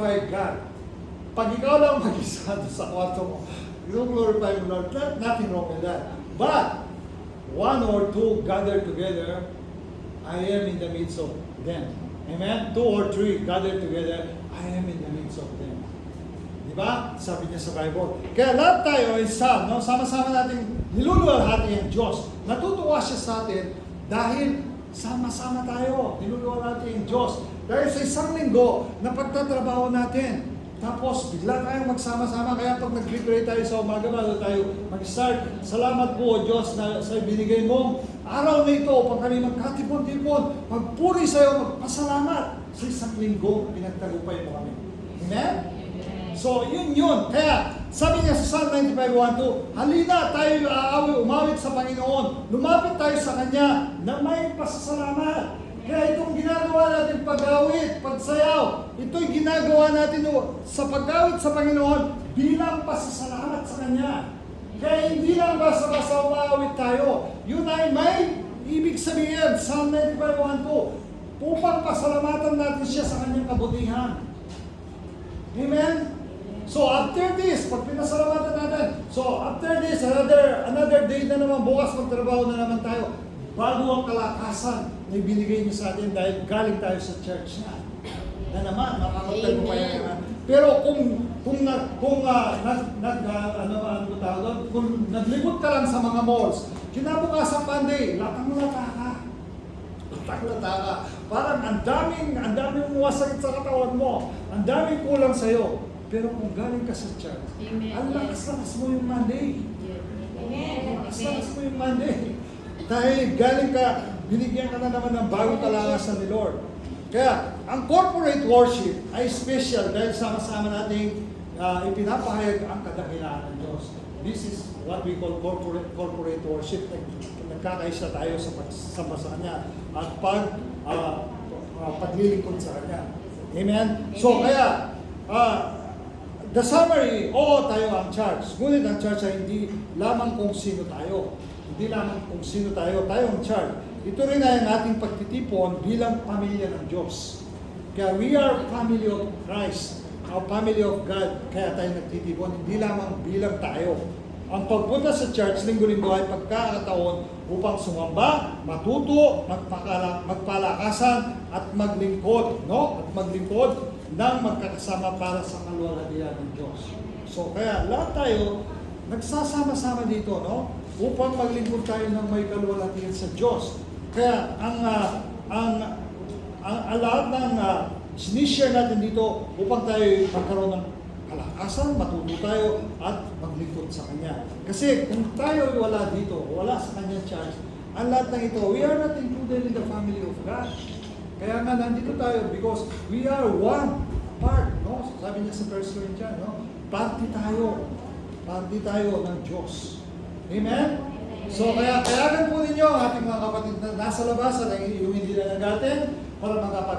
glorify God. Pag ikaw lang mag-isa sa kwarto mo, you glorify the Lord. Nothing wrong with that. But, one or two gather together, I am in the midst of them. Amen? 2 or 3 gather together, I am in the midst of them. Diba? Sabi niya sa Bible. Kaya lahat tayo ay isa, no? Sama-sama natin niluluwalhati ang Diyos. Natutuwa siya sa atin dahil sama-sama tayo. Niluluwalhati ang Diyos. Dahil sa isang linggo na pagtatrabaho natin, tapos bigla tayong magsama-sama. Kaya pag nag-pray tayo sa umaga, bago tayo mag-start, salamat po o Diyos na sa binigay mong araw na ito upang kami magkatipon-tipon, magpuri sa iyo, magpasalamat sa isang linggo, pinagtagupay mo kami. Amen? So, yun. Kaya, sabi niya sa Psalm 95:1-2, halina tayo umawit sa Panginoon, lumapit tayo sa Kanya na may pasasalamat. Kaya itong ginagawa natin pag-awit, pagsayaw, ito'y ginagawa natin sa pag-awit sa Panginoon bilang pasasalamat sa Kanya. Kaya hindi lang basta-basta umawit tayo. Yun ay may ibig sabihin, Psalm 95:1-2, upang pasalamatan natin siya sa Kanyang kabutihan. Amen? So after this, pag pinasalamatan natin, so after this, another day na naman, bukas magtrabaho na naman tayo. Bago ang kalakasan na ibinigay niyo sa atin dahil galing tayo sa church na naman, makakapagtago pa yan. Pero kung naglibot ka lang sa mga malls, kinabukasan Monday, latang-lata ka. Parang ang daming masakit sa katawan mo, ang daming kulang sa'yo. Pero kung galing ka sa church, ang lakas-lakas mo yung Monday. Lakas-lakas mo yung Monday. Dahil galing ka, binigyan ka na naman ng bagong kalakasan ni Lord. Kaya, ang corporate worship ay special dahil sama-sama nating ipinapahayag ang kadakilaan ng Diyos. This is what we call corporate worship. Nagkakaisa tayo sa pagsama sa Kanya at paglilingkod sa Kanya. Amen? So, kaya, the summary, oo tayo ang church. Ngunit ang church ay hindi lamang kung sino tayo. Hindi lamang kung sino tayo ang church. Ito rin ay ang ating pagtitipon bilang pamilya ng Diyos. Kaya we are family of Christ, a family of God. Kaya tayo nagtitipon, hindi lamang bilang tayo. Ang pagpunta sa church, linggo-linggo ay pagkakataon upang sumamba, matuto, magpalakasan, at maglingkod, no? At maglingkod ng magkakasama para sa kaluwalhatian ng Diyos. So kaya lahat tayo nagsasama-sama dito, no? Upang maglingkod tayo ng may kaluwalhatian sa Diyos. Kaya ang lahat ng sinishare natin dito upang tayo magkaroon ng kalakasan, matuto tayo at maglingkod sa Kanya. Kasi kung tayo wala dito, wala sa Kanyang church, ang lahat ng ito, we are not included in the family of God. Kaya nga nandito tayo because we are one part, no? Sabi niya sa 1 Corinthians, no? Party tayo ng Diyos. Amen? So kaya kayagan po ninyo ang ating mga kapatid na nasa labas at yung hindi na nagatin para